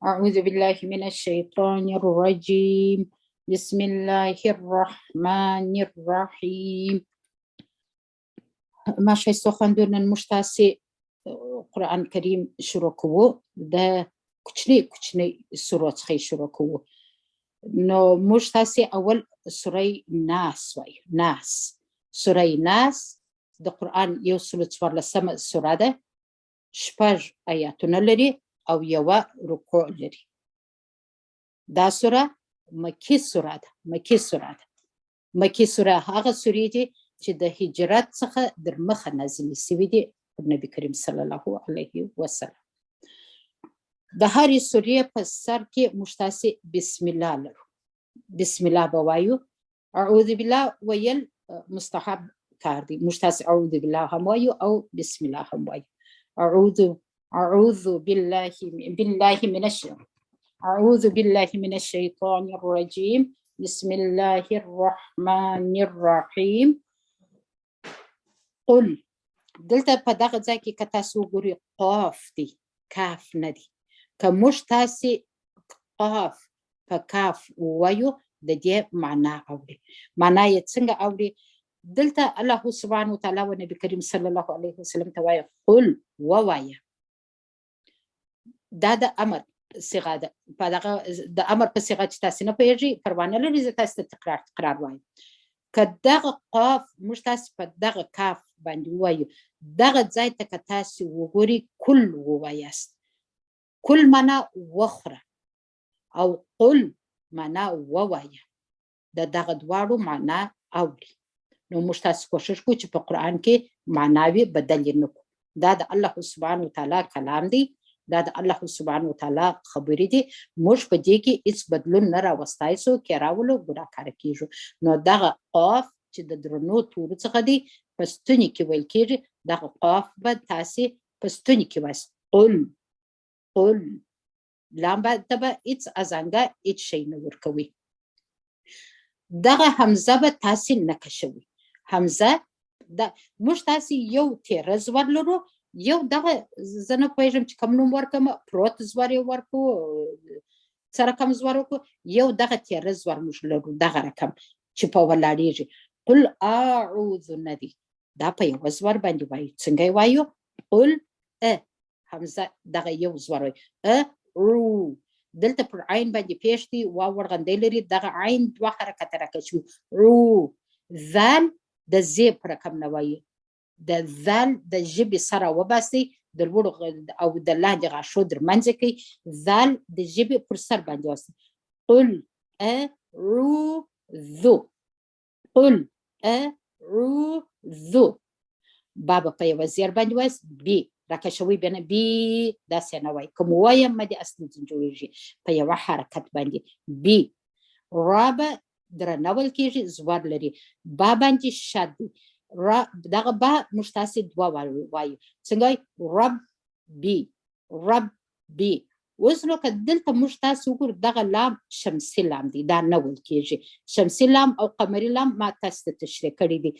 أعوذ بالله من الشيطان الرجيم. بسم الله الرحمن الرحيم. ماشي سخندون المشتاسي قرآن الكريم شروكو ده كچني سورة خي شروكو نو مشتاسي أول سورة ناس واي ناس سورة ناس ده قرآن يوصل تصور لسما سورة ده شپږ آیاتونه لري او یوه رکوع لري. دا سوره مکی سوره ده. مکی سوره هغه سورې دي چې د هجرت څخه در مخه نازلې سوي دي پر نبی کریم صلی الله علیه وسلم. د هرې سورې په سر کې موږ تاسې بسم الله لرو. بسم الله به وایو. اعوذ بالله ویل مستحب کار دی. موږ تاسې اعوذ بالله هم وایو او بسم الله هم وایو. أعوذ بالله من الشيطان الرجيم. بسم الله الرحمن الرحيم. قل دلته په دغه ځای کې که تاسو وګورئ قاف دی، کاف نه دی. که موږ تاسې قاف په کاف ووایو د دې معنا اوري. معنا یې څنګه اوري؟ دلته الله سبحانه وتعالی و نبی کریم صلی الله علیه وسلم ته وایي قل ووایه. دا د امر صيغه ده. په دغه د امر په صيغه چې تاسو نه پوهیږئ پروا نه لري، زه تاسو ته تکرار وایم. که دغه قاف موږ تاسو په دغه کاف باندې ووایو، دغه ځای ته که تاسو وګورئ کل ووایاست. کل معنا وخوره او قل معنا ووایه. د دغه دواړو معنا اوري. نو موږ تاسو کوشش کوو چې په قرآن کې معناوي بدل نه کړو. دا د الله سبحانه وتعالی کلام دی. دا د الله سبحانه وتعالی خبرې دي. موږ په دې کې هیڅ بدلون نه راوستی سو، کې راولو ګناهکاره کیږو. نو دغه قاف چې د درنو تورو څخه دی په ستوني کې ویل کیږي. دغه قاف به تاسې په ستوني کې وایاست. قل لام ته به هیڅ ازانګه هیڅ شی نه ورکوي. دغه حمزه به تاسې نه کشوي. حمزه موږ تاسې یو تیره زور لرو، یو دغه زه نه پوهېږم چې کوم نوم ورکړم، پروت زور یې ورکړو، څه رقم زور وکړو، یو دغه تیره زور موږ لرو، دغه رقم چې په ولاړېږي. قل اعوذ نه دی، دا په یوه زور باندې وایو. څنګه یې وایو؟ قل حمزه دغه یو زور وایي. رو دلته پر عین باندې پیش دی، واو ورغندی لري. دغه عین دوه حرکته راکشوي. رو ذال د زی په رقم نه وایي. د ذال د ژبې سره وباسئ، د لوړو او د لاندې غاښو درمنځ کې ذال د ژبې پر سر باندې واستئ. قل اعوذ. قل اعوذ. بابا په یوه زیر باندې وایست. بی راکشوي بیا نه بی داسې نه وایي. کوم وایم مدې اصلي ځین جوړېږي په یوه حرکت باندې. بی را به درنول کېږي، زور لري. با باندې شد دی. دغه با موږ تاسې دوه وایو. څنګه وایي؟ رب بی. رب بی. اوس نو که دلته موږ تاسې وګورو دغه لام شمسي لام دی، دا نه ویل کېږي. شمسي لام او قمري لام ما تاسې ته تشریح کړي دي.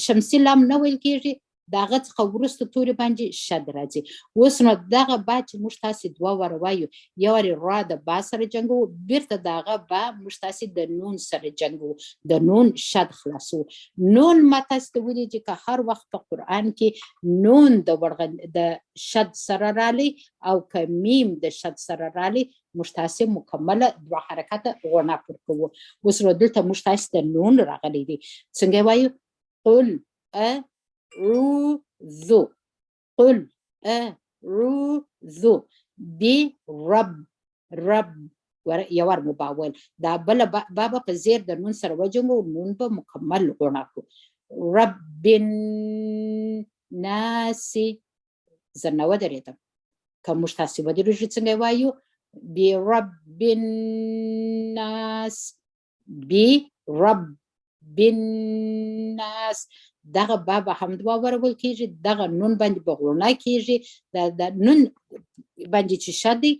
شمسي لام نه ویل کېږي، د هغه څخه وروسته تورې باندې شد راځي. اوس نو دغه با چې موږ تاسې دوه واره وایو، یو وارې را د با سره جنګوو، بیرته د هغه با موږ تاسې د نون سره جنګوو، د نون شد خلاصوو. نون ما تاسې ته ویلي چې که هر وخت په قرآن کې نون د شد سره رالی او که میم د شد سره رالی، موږ تاسې مکمله دوه حرکته غنا پر کوو. اوس نو دلته موږ تاسې ته نون راغلی دی. څنګه وایو؟ قل اعوذ. قل اعوذ برب. رب یو وار مباول. دا بله بابا په زیر د نون سره وجنګو، نون به مکمل غنا کړو. رب الناس. زه نه ودرېدم. که موږ تاسې ودرېږو څنګه وایو؟ برب الناس. برب الناس. دغه با به هم دوه ورول کېږي، دغه نون باندې به غوڼه کېږي. د نون باندې چې شد دی،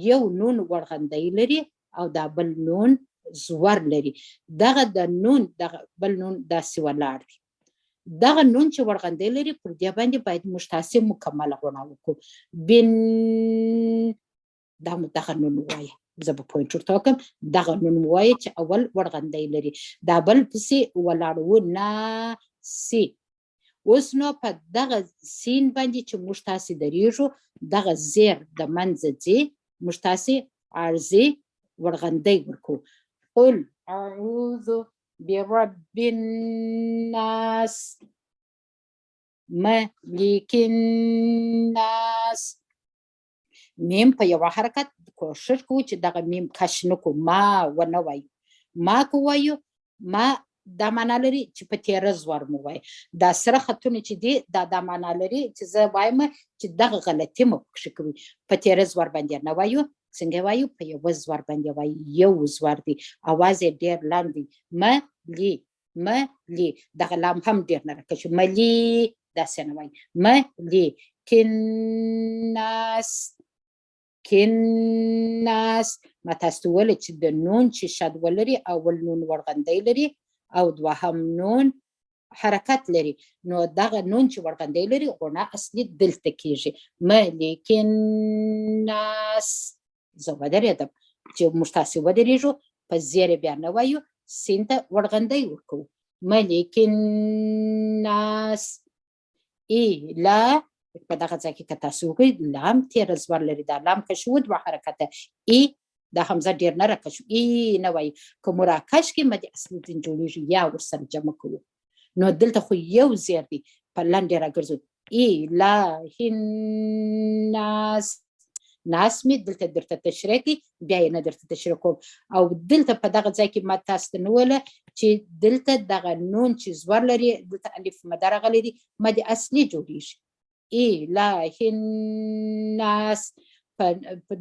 یو نون ورغندی لري او دا بل نون زور لري. دغه د نون دغه بل نون داسې ولاړ دی. دغه نون چې ورغندی لري پر دې باندې باید موږ تاسې مکمله غوڼه وکړو. بن دا مو دغه نون وایه. زه به پوینټ ورته وکړم دغه نون وایه چې اول ورغندی لري، دا بل پسې ولاړ و ناسي. اوس نو په دغه سین باندې چې موږ تاسې درېږو دغه زیر د منځه ځي، موږ تاسې عرضي ورغندی ورکو. قل اعوذ برب الناس ملک الناس. میم په یو حرکت کوشش کوو چې دغه میم کش نکو، ما ونه وایو. ما که وایو ما دا معنا لري چې په تیره زور مو وایي. دا سره خطونه چې دي دا معنا لري چې زه وایم چې دغه غلطي مو پکښې کوي. په تیره زور باندې نه وایو. څنګه وایو؟ په یو زور باندې وایو. یو زور دی، اواز یې ډېر لاند دی. ملی ملی، دغه لام هم ډېر نه راکشي. ملی داسې نه وایي. ملی کناس کناس. ما تاسو ته وویل چې د نون چې شد ولري اول نون ورغندی لري او دوهم نون حرکت لري، نو دغه نون چې ورغندی لري غونه اصلي دلته کېږي. ملک الناس. زه ودرېدم چې موږ تاسې ودرېږو په زیرې بیا نه وایو، سین ته ورغندی ورکوو. ملک الناس. لا په دغه ځای کې که تاسو وګورئ لام تیره زور لري، دا لام کش و دوه حرکته. دا حمزه ډېر نه راکش، نه وایي. که مو راکش کړي مد اصلي ځین جوړېږي یا ورسره جمع کوو. نو دلته خو یو زیر دی په لنډې راګرځو. اله الناس. ناس مې دلته درته تشریح کړي، بیا یې نه درته تشریح کوم. او دلته په دغه ځای کې ما تاسو ته نه ویله چې دلته دغه نون چې زور لري دلته الف مده راغلی دی، مد اصلي جوړېږي. اله الناس.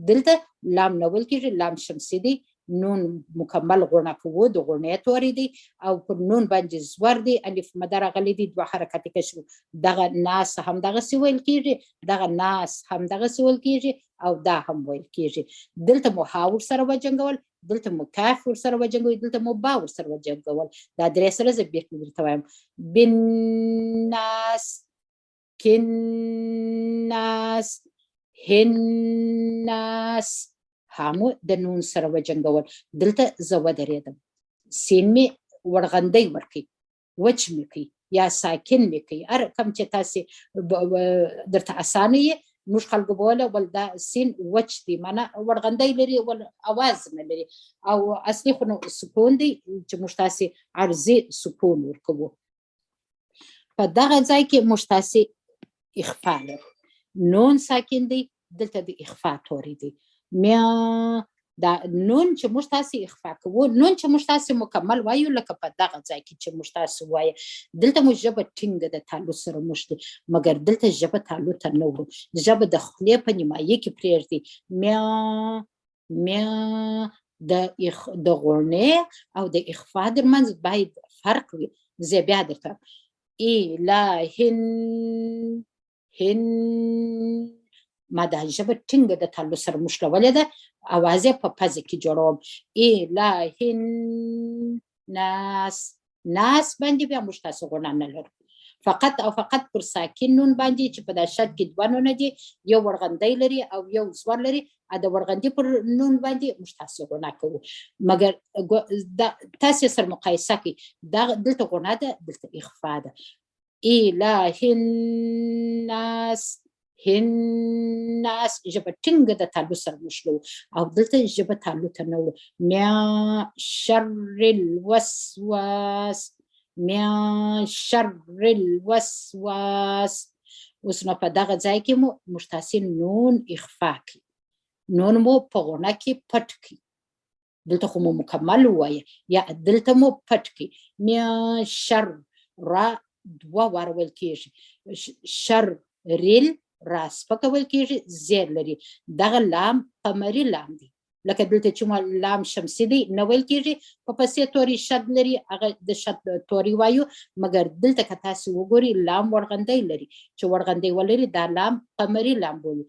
دلته لام نه ویل کېږي، لام شمسي دی. نون مکمل غونه کوو، د غونې توري دی او پر نون باندې زور دی، الف مده راغلی دی، دوه حرکتې کشو. دغه ناس هم دغسې ویل کېږي، دغه ناس هم دغسې ویل کېږي او دا هم ویل کېږي. دلته مو ها ورسره وجنګول، دلته مو کاف ورسره وجنګوي، دلته مو با ورسره وجنګول. دا درې سره زه بیرته درته وایم. بالناس کناس هناس. هامو د نون سره وجنګول. دلته زه ودرېدم، سین مې ورغندی ورکوي، وچ مې کوي یا ساکن مې کوي، هر کوم چې تاسې درته اسانه یې. موږ خلکو به ویله ول دا سین وچ دی، معنا ورغندی لري ول اواز نه لري، او اصلي خو نو سکون دی چې موږ تاسې عرضي سکون ورکوو. په دغه ځای کې موږ تاسې اخفا لرو. نون ساکن دی، دلته د اخفا توري دی. میا دا نون چې موږ تاسې اخفا کوو، نون چې موږ تاسې مکمل وایو لکه په دغه ځای کې چې موږ تاسې وایه. دلته مو ژبه ټینګه د تالو سره موږ دی، مګر دلته ژبه تالو ته نه وړو، ژبه د خولې په نیمایي کې پرېږدي. میا میا د غونې او د اخفا ترمنځ باید فرق وي. زه بیا درته الهن هن. ما دا ژبه ټینګه د تالو سره مشلولې ده، اواز یې په پزه کې جوړوم. الهن ناس. ناس باندې بیا موږ تاسو غونه نه لرو، فقط او فقط پر ساکن نون باندې چې په دا شد کې دوه نونه دي، یو ورغندی لري او یو زور لري. د ورغندي پر نون باندې موږ تاسو غونه کوو، مګر تاسې سره مقایسه کوي. دلته غونه ده، دلته اخفا ده. الهن ناس هناس. ژبه ټینګه د تالو سره مشلو او دلته ژبه تالو ته نه وړو. میا شر الوسواس. میا شر الوسواس. اوس نو په دغه ځای کې مو موږ تاسې نون اخفا کړي، نون مو په غونه کې پټ کړي. دلته خو مو مکمل ووایه یا دلته مو پټ کړي. میا شر را دوه وار ویل کېږي، شر ریل راس پکول کېږي، زیر لري. دغه لام قمري لام دی، لکه دلته چې لام شمسي دی نه ویل کېږي، په پسې توري شد لري، هغه د شد توري وایو. مګر دلته که تاسې وګورئ لام ورغندی لري، چې ورغندی ولري دا لام قمري لام بولي.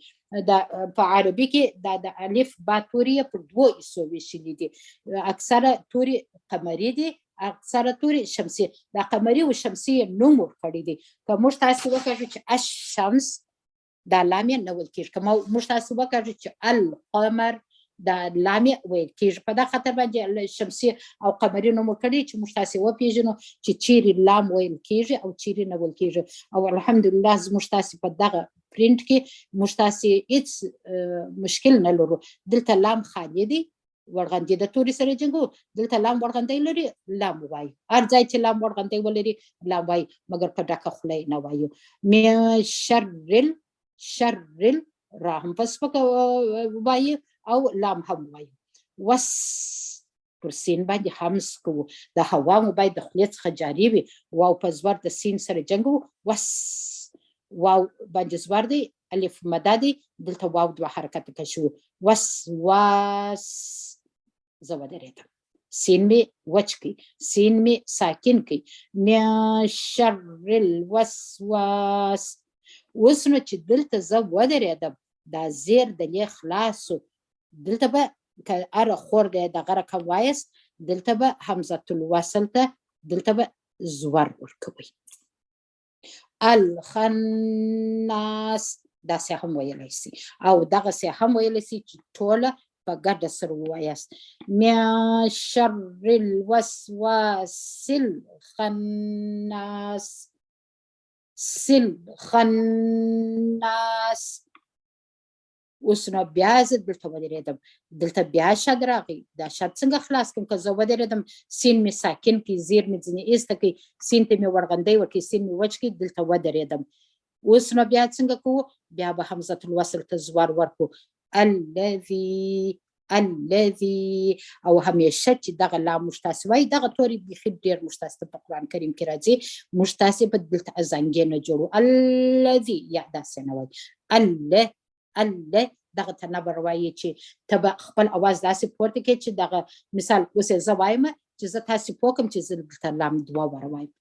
دا په عربي کې دا د الف با توري پر دوو حصو ویشلي دي، اکثره توري قمري دي، اکثره توري شمسي. دا قمري او شمسي نوم ورکړی دی. که موږ تاسې وکړو چې الشمس، دا لامې نه ویل کېږي. که موږ تاسو وکړو چې القمر دا لامې ویل کېږي. په دا خاطر باندې شمسي او قمري نوم کړي چې موږ تاسو وپېژنو چې چیرې لام ویل کېږي او چیرې نه ویل کېږي. او الحمدلله زموږ تاسو په دغه پرینټ کې موږ تاسو هیڅ مشکل نه لرو. دلته لام خالي دی، ورغندې د توري سره جنګو، دلته لام ورغندې لري، لام وایي. هر ځای چې لام ورغندې ولري لام وایي، مګر په ډکه خوله نه وایو. من شر را هم په سپکه وایي او لام هم وایي. وس پر سین باندې همس کوو، د هوا مو باید د خولې څخه جاري وي. واو په زور د سین سره جنګو، وس واو باندې زور دی، الف مده دی، دلته واو دوه حرکت کشو، وس واس. زه ودرېدم، سین می وچ کی، سین می ساکن کی. من شر الوسواس. اوس نو چې دلته زه ودرېدم دا زیر د لې خلاصو، دلته به که اره خورګه دغه رقم وایست، دلته به همزه الوصل ته دلته به زور ورکوي. الخناس داسې هم ویلی سي، او دغسې هم ویلی سي چې ټوله په ګډه سره ووایاست. من شر الوسواس الخناس. خناس. اوس نو بیا زه دلته ودرېدم، دلته بیا شد راغی. دا شد څنګه خلاص کړم؟ که زه ودرېدم سین مې ساکن کړي، زیر مې ځینې ایسته کړي، سین ته مې ورغندی ورکړي، سین مې وچ کړي، دلته ودرېدم. اوس نو بیا څنګه کوو؟ بیا به همزة الوصل ته زور ورکړو. الذي او همیشه چې دغه لام موږ تاسې وایي، دغه توري بیخي ډېر موږ تاسې ته په قرآن کریم کې راځي. موږ تاسې به دلته ازانګې نه جوړو. الذي یا داسې نه وایي. الله دغه ته نبر وایي چې ته به خپل اواز داسې پورته کړې چې دغه مثال اوس زه وایم چې زه تاسې پوه کړم چې زه دلته لام دوه واره وایم.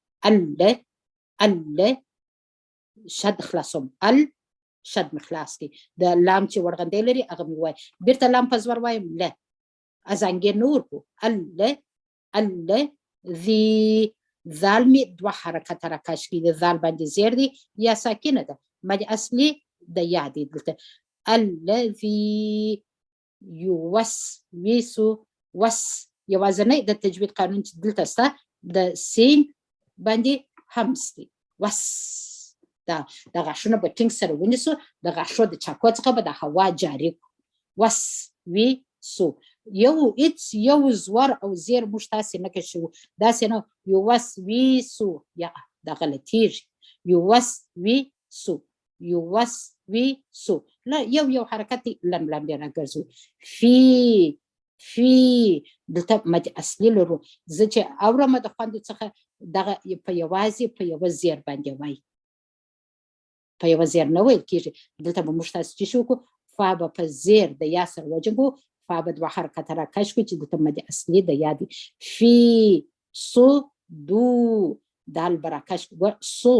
الله شد خلاصوم، شد مې خلاص کړي، د لام چې ورغندی لري هغه مې وایي. بیرته لام په زور وایم، له ازانګې نه ورکړو. الله ذي ذال مې دوه حرکته راکش کړي، د ذال باندې زیر دی یا ساکنه ده، مد اصلي د یا دی. دلته الذي يوسوس وس یوازنی د تجوید قانون چې دلته سته د سین باندې همس دی. وس د غاښونه به ټینګ سره ونیسو، د غاښو د چاقو څخه به د هوا جاري کړو. وس وی سو هیڅ یو زور او زیر موږ تاسې نه کشو، داسې نه یوس وی سو یا دا غلطیږي. یوس وی سو لا یو حرکت لم راګرځو. فی دلته مد اصلي لرو. زه چې اورم د خوندو څخه دغه په یوازې په یوه زیر باندې وایي، په یوه زیر نه ویل کېږي. دلته به موږ تاسې چې شو کو فا به په زیر د یا سره وجنګو، فا به دوه حرکته راکش کړو چې دلته مد اصلي د یا دی. فی سو دو دال به راکش کړو. سو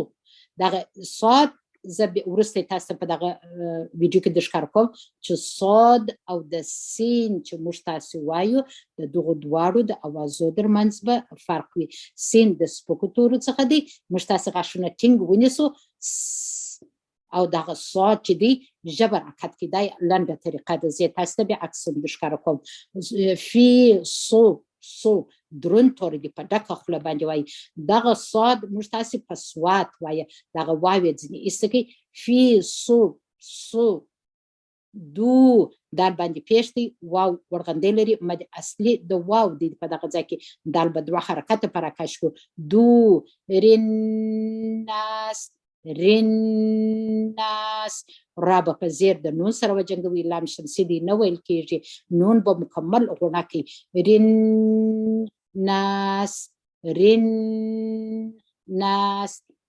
دغه صاد زه وروسته تاسو په دغه ویډیو کې د ښکار کوم چې صاد او د سین چې موږ تاسو وایو د دغو دواړو د اوازو ترمنځ به فرق وي. سین د سپکو تورو څخه دی، موږ تاسو غاښونه ټینګ ونیسو، او دغه صاد چې دی ژبه راکت کېدای لنډه طریقه ده. زه تاسو ته بیا عکس د ښکار کوم. فی سو درون تور دی، په ډکه خوله باندې وایي. دغه صاد موږ تاسې په سوات وایه، دغه واو یې ځینې ایسته کوي. فی سو دو دال باندې پیش دی، واو ورغندی لري، مد اصلي د واو دی په دغه ځای کې. دال به دوه حرکته په راکش کړو. دو رناس را به په زیر د نون سره وجنګوي، لام شمسي دی نه ویل کېږي، نون به مکمل غوڼه کوي. رناس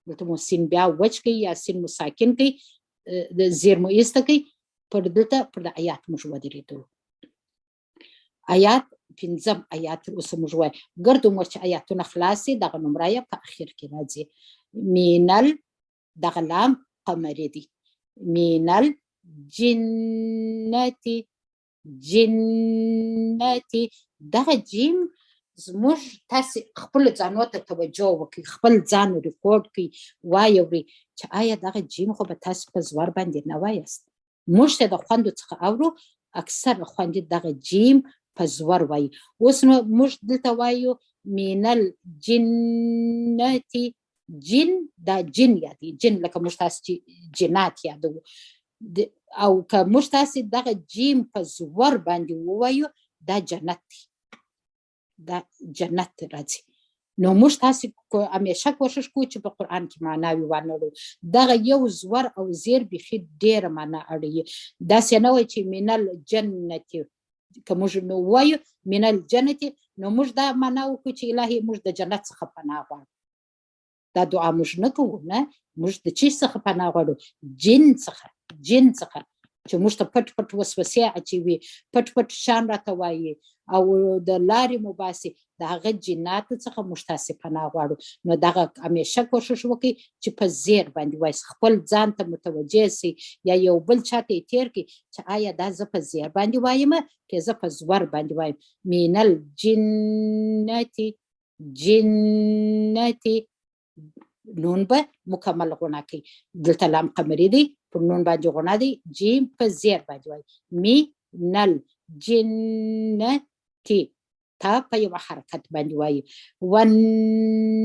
دلته مو سین بیا وچ کوي یا سین مو ساکن کوي، د زیر مو ایسته کوي. پر دلته پر د آیات موږ ودرېدو. آیات پنځم آیات تر اوسه موږ وایو. ګرد عمر چې آیاتونه خلاص دغه نمره یې په اخر کې راځي. مینل دغه لام قمري دی. مینل جنتی دغه جیم زموږ تاسې خپل ځانو ته توجه وکړئ، خپل ځان ریکورډ کړئ، واورئ چې آیا دغه جیم خو به تاسې په زور باندې نه وایاست. موږ ته د خوندو څخه اورو اکثر خوندې دغه جیم په زور وایي. اوس نو موږ دلته وایو من الجنة، جن دا جن یادي، جن لکه موږ تاسې چې جنات یادو، او که موږ تاسې دغه جیم په زور باندې ووایو دا جنت دی، دا جنت راځي. نو موږ تاسې همیشه کوشش کوو چې په قرآن کې معناوي وانړو. دغه یو زور او زیر بیخي ډېره معنا اړوي. داسې نه وایي چې من الجنة، که موږ ووایو من الجنة نو موږ دا معنا وکړو چې الهي موږ د جنت څخه پناه غواړو. دا دعا موږ نه کوو، نه، موږ د چی څخه پناه غواړو؟ جن څخه، جن څخه چې موږ ته پټ پټ وسوسې اچوي، پټ پټ شان راته وایي او د لارې مو باسي، د هغه جناتو څخه موږ تاسې پناه غواړو. نو دغه همیشه کوشش وکړئ چې په زیر باندې وایي، خپل ځان ته متوجه سئ یا یو بل چاته یې تیر کړئ چې آیا دا زه په زیر باندې وایم که زه په زور باندې وایم. من الجنة، جنتي، نون به مکمل غنا کوي. دلته لام قمری دی، پر نون باندې غنا دی، جیم په زیر باندې وایي. می نل جنتی، تا په یو حرکت باندې وایي.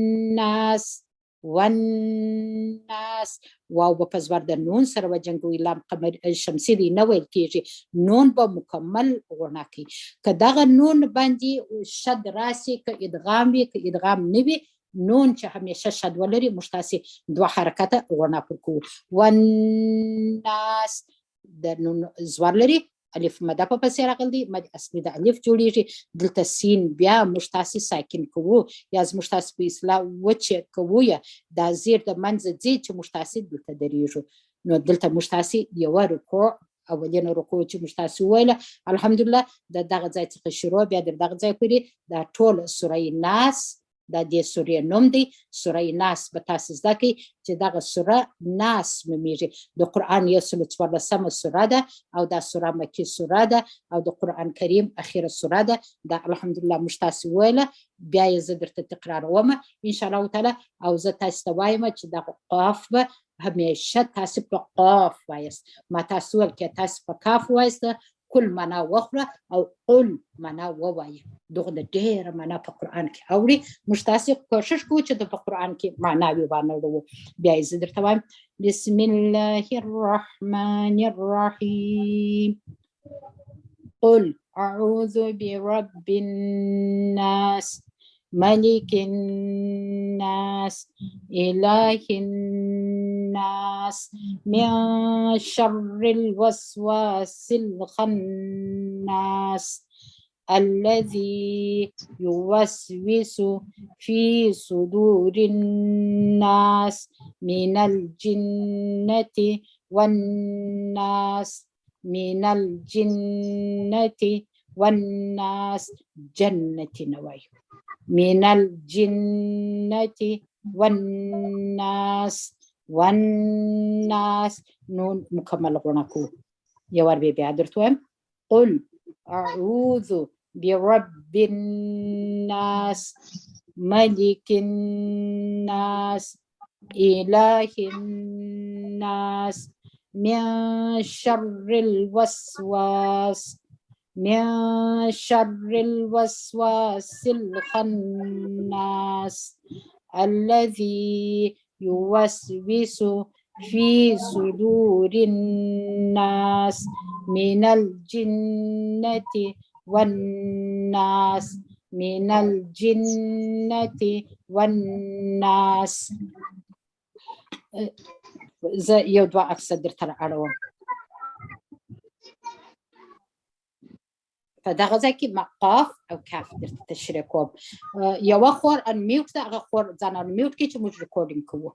والناس، والناس، واو به په زور د نون سره وجنګوي، لام قمر شمسي دی نه ویل کېږي، نون به مکمل غنا کوي. که دغه نون باندې شد راسي، که ادغام وي که ادغام نه وي، نون چې همیشه شد ولري موږ تاسې دوه حرکته غنا پر کوو. والناس د نون زور لري، الف مده په پسې راغلی دی، مد اصلي د الف جوړیږي. دلته سین بیا موږ تاسې ساکن کوو یا موږ تاسې په اصلاح وچه کوو، یا دا زیر د منځه ځي چې موږ تاسې دلته درېږو. نو دلته موږ تاسې یوه رکوع، اولینه رکوع چې موږ تاسې وویله الحمدلله، د دغه ځای څخه شروع بیا د دغه ځای پورې دا ټول سوره ناس، دا د سورې نوم دی. سوره ناس به تاسې زده کړئ چې دغه سوره ناس نومیږي. د قرآن 114مه سوره ده او دا سوره مکي سوره ده او د قرآن کریم اخیره سوره ده. دا الحمدلله موږ تاسې وویله، بیا یې زه درته تکراروم انشاءالله تعالی. او زه تاسې ته وایم چې دغه قاف به همیشه تاسې په قاف وایست. ما تاسې وویل که تاسې په کاف وایسته کل معنا وخوره او قل معنا ووایه. دغه د ډېره معنا په قرآن کې اوري. موږ تاسې کوشش کوو چې د په قرآن کې معناوي وانړوو. بیا یې زه درته وایم بسم الله الرحمن الرحیم قل اعوذ برب الناس ملك الناس إله الناس من شر الوسواس الخناس الذي يوسوس في صدور الناس من الجنة والناس، من الجنة والناس، جنة نواي، من الجنة والناس، والناس نون مكمل غنكو يوار بي بعدرتوهم. قل أعوذ برب الناس ملك الناس إله الناس من شر الوسواس، من شر الوسواس الخناس الذي يوسوس في صدور الناس من الجنة والناس، من الجنة والناس. زه یو دوه عکس درته رااړوم. په دغه ځای کې قاف او کاف درته تشریح کوم. یوه خور انمیوټ ده، هغه خور ځان انمیوټ کړي چې موږ ریکورډینګ کوو.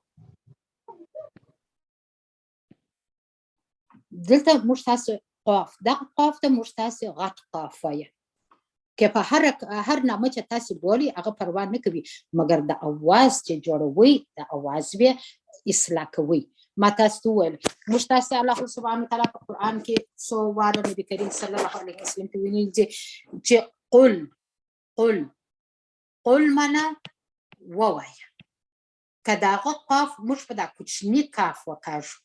دلته موږ تاسو قاف، دغه قاف ته موږ تاسو غټ قاف وایه که په هر نامه چې تاسو بولي هغه پروا نه کوي، مګر د اواز چې جوړوي د اواز بیا اصلاح کوي. ما تاسو وویل موږ تاسو الله سبحانه وتعالی په قرآن کې څو واره نبی کریم صلی الله علیه وسلم ته ویلي چې قل، قل قل معنا ووایه. که دغه قاف موږ په دا کوچني کاف وکاږو،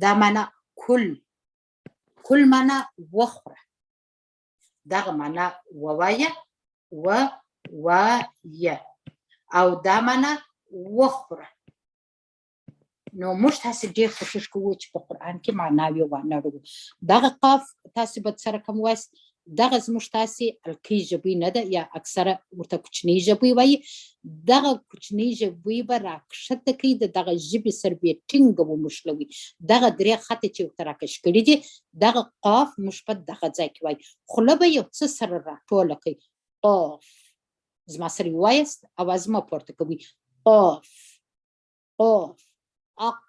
دا معنا کل. کل معنا وخوره، دغه معنا ووایه ووایه، او دا معنا وخوره. نو موږ تاسې ډېر کوشش کوو چې په قرآن کې معناوې ونړوو. دغه قاف تاسې به سره کوم وایست، دغه زموږ تاسې الکۍ ژبې نه ده، یا اکثره ورته کوچنۍ ژبې وایي. دغه کوچنۍ ژبې به راکښته کوي، د دغه ژبې سره به یې ټینګه وموښلوي. دغه درې خطه چې ورته راکش کړي دي، دغه قاف موږ په دغه ځای کې وایي. خوله به یو څه سره راټوله کوي. قاف زما سره یې ووایست، اواز مه پورته کوئ. قاف قاف اق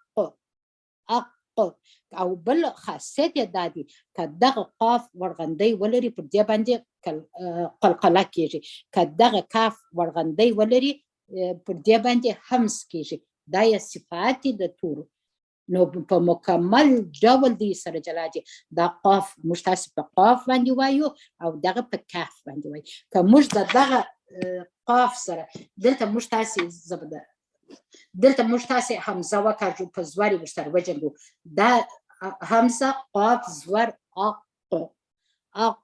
اق. او بل خاصیت یې دا دی که دغه قاف ورغندۍ ولري پر دې باندې قلقله کیږي، که دغه کاف ورغندۍ ولري پر دې باندې همس کیږي. دا یې صفات دي د تورو. نو په مکمل ډول دی سره جلا دي. دا قاف موږ تاسې په قاف باندې وایو او دغه په کاف باندې وایو. که موږ د دغه قاف سره دلته موږ تاسې دلته موږ تاسې همزه وکاږو، په زور یې ورسره وجنګو. دا همزه قاف زور اق اق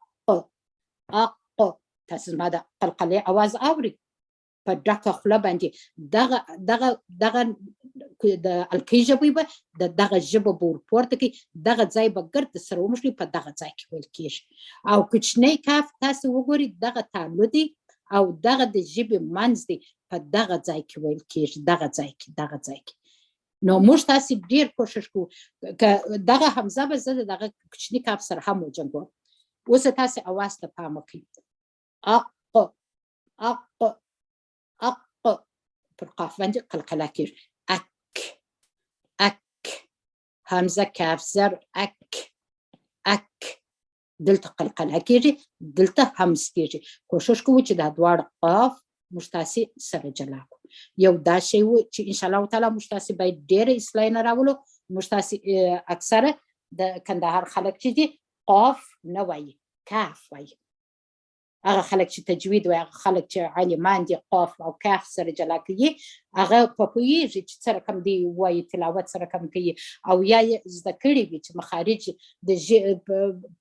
اق. تاسې زما د قلقلې اواز اوري په ډکه خوله باندې. دغه د الکۍ ژبې به دغه ژبه به ورپورته کوي، دغه ځای به ګرد سره وموښلي، په دغه ځای کې ویل کېږي. او کوچنی کاف تاسې وګورئ، دغه تالو دی او دغه د ژبې منځ دی، په دغه ځای کې ویل کېږي، دغه ځای کې. نو موږ تاسې ډېر کوشش کوو که دغه حمزه به زه د دغه کوچني کاف سره هم وجنګوم. اوس تاسې اواز ته پام وکړئ. اق اق اق، پر قاف باندې قلقله کېږي. اک اک، همزه کاف زر اک اک. دلته قلقله کېږي، دلته همس کېږي. کوشش کوو چې دا دواړه قاف موږ تاسې سره جلا کړو. یو دا شی و چې انشاءالله تعالی موږ تاسې باید ډېره اصلاح نه راولو. موږ تاسې اکثره د کندهار خلک چې دي قاف نه وایي، کاف وایي. هغه خلک چې تجوید وایي، هغه خلک چې عالمان دي قاف او کاف سره جلا کوي، هغه په پوهېږي چې څه رقم دی وایي، تلاوت څه رقم کوي، او یا یې زده کړي وي چې مخارج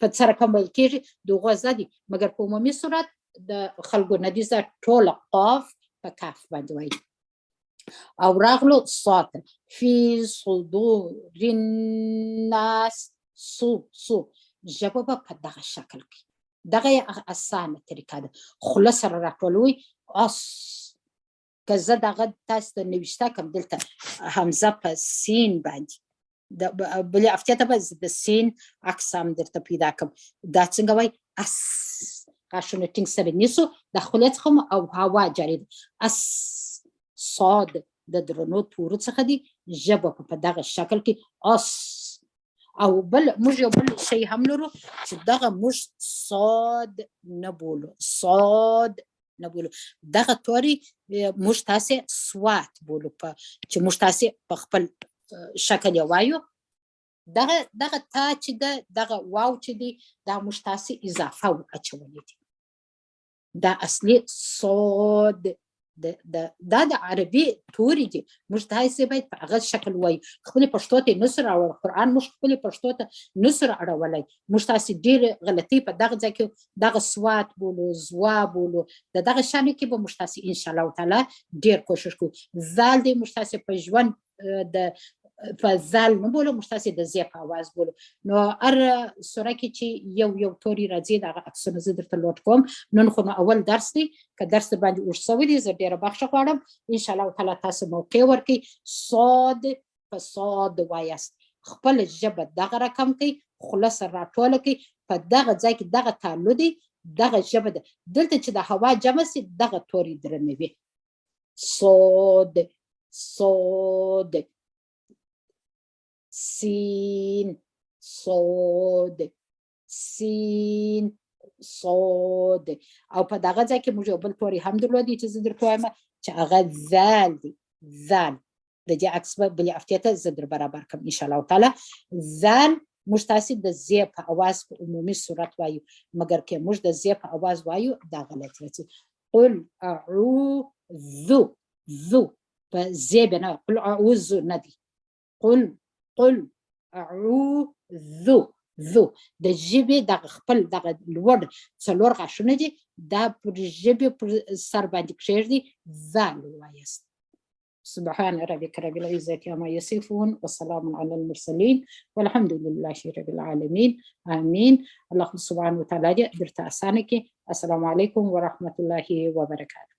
په څه رقم ویل کېږي، د هغو زده دي. مګر په عمومي صورت د خلکو نه دي زده، ټوله قاف په کاف باندې وایي. او راغلو صاد فی صدور الناس، سو ژبه به په دغه شکل کې. دغه یې اسانه طریقه ده. خوله سره راټولوئ اس. که زه دغه تاسې ته نوشته کړم دلته همزه په سین باندې، بلې افتیا ته به د سین عکس هم درته پیدا کړم. دا څنګه وایي؟ اس. غاښونه ټینګ سره نیسو، د خولې څخه مو او هوا جاری ده. اس. صاد د درنو تورو څخه دی، ژبه په دغه شکل کې اس. او بل موږ یو بل شی هم لرو چې دغه موږ صاد نه بولو، صاد نه بولو. دغه توري موږ تاسې سوات بولو، چې موږ تاسې په خپل شکل یې وایو. دغه تا چې ده، دغه واو چې دی، دا موږ تاسې اضافه اچولې دي. دا اصلي صاد دا د عربي توري دي. موږ تاسې باید په هغه شکل وایو. خپلې پښتو ته یې نه سو راوړی، قرآن موږ خپلې پښتو ته نه سو اړولی. موږ تاسې ډېرې غلطۍ په دغه ځای کې دغه سوات بولو، زوا بولو. د دغه شانې کې به موږ تاسې انشاءالله تعالی ډېر کوشش کوو. زال دی موږ تاسې په ژوند د په زال نه بولو، موږ تاسې د زی په اواز بولو. نو هر سوره کې چې یو توري راځي، دغه عکسونه زه درته لوډ کوم. نن خو نو اول درس دی، که درس در باندې اوږد شوی دی، زه ډېره بخښه غواړم. انشاءالله تعالی تاسو موقع ورکړئ، صاد په صاد وایاست. خپله ژبه دغه رقم کوي، خوله سره راټوله کوي، په دغه ځای کې دغه تالو دی، دغه ژبه ده. دلته چې د هوا جمع سي، دغه توري درنوي. صاد صاد، سین صاد، سین صاد. او په دغه ځای کې موږ یو بل توري هم درلودی چې زه درته وایم چې هغه ذال دی. ذال د دې عکس به بلې هفتې ته زه در برابر کړم انشاءالله تعالی. ذال موږ تاسې د زی په اواز په عمومي صورت وایو، مګر که موږ د زی په اواز وایو دا غلط راځي. قل أعوذ ذو فزيبنا قل أعوذ ندي قل أعوذ ذو د ژبې دغه خپل دغه لوړ څلور غاښونه دي دا پر ژبې پر سر باندې کښېږدي ذال ووایاست. سبحان ربك رب العزة عما يصفون وسلام على المرسلين والحمد لله رب العالمين آمين. الله سبحانه وتعالى درته اسانه کې. السلام علیکم ورحمة الله وبرکاته.